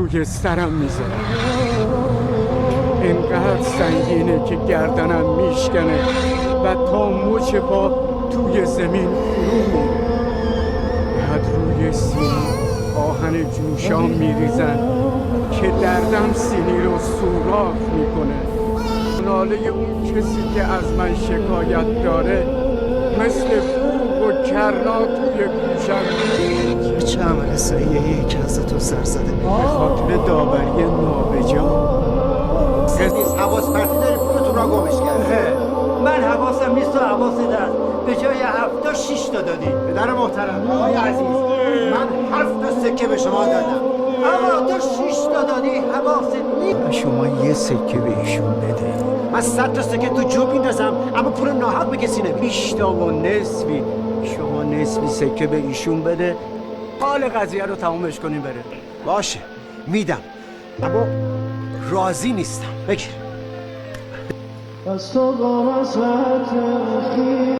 روی سرم میذارم، اینقدر سنگینه که گردنم میشکنه و تا مچ پا توی زمین فرو میره. بعد روی سینی آهن جوشان میریزن که دردم سینی رو سوراخ میکنه. ناله اون کسی که از من شکایت داره مثل بوق و کرنا توی گوشم. چه عمل سعیه یکی از تو سر زده به خاطر داوری نابجا. حواس پرتی داری پولتون را گمش کرده. من حواسم نیست و حواست هست. به جای 7 تا 6 تا دادی. پدر محترم آقای عزیز، من 7 تا سکه به شما دادم. اما تو 6 تا دادی حواست نیست. شما یه سکه به ایشون بده. من 100 تا سکه تو جوب میندازم اما پول ناحق به کسی نمیدم. 20 تا و نصفی. شما نصفی سکه به ایشون بده، حال قضیه رو تمامش کنیم بره. باشه میدم اما راضی نیستم. بگیر.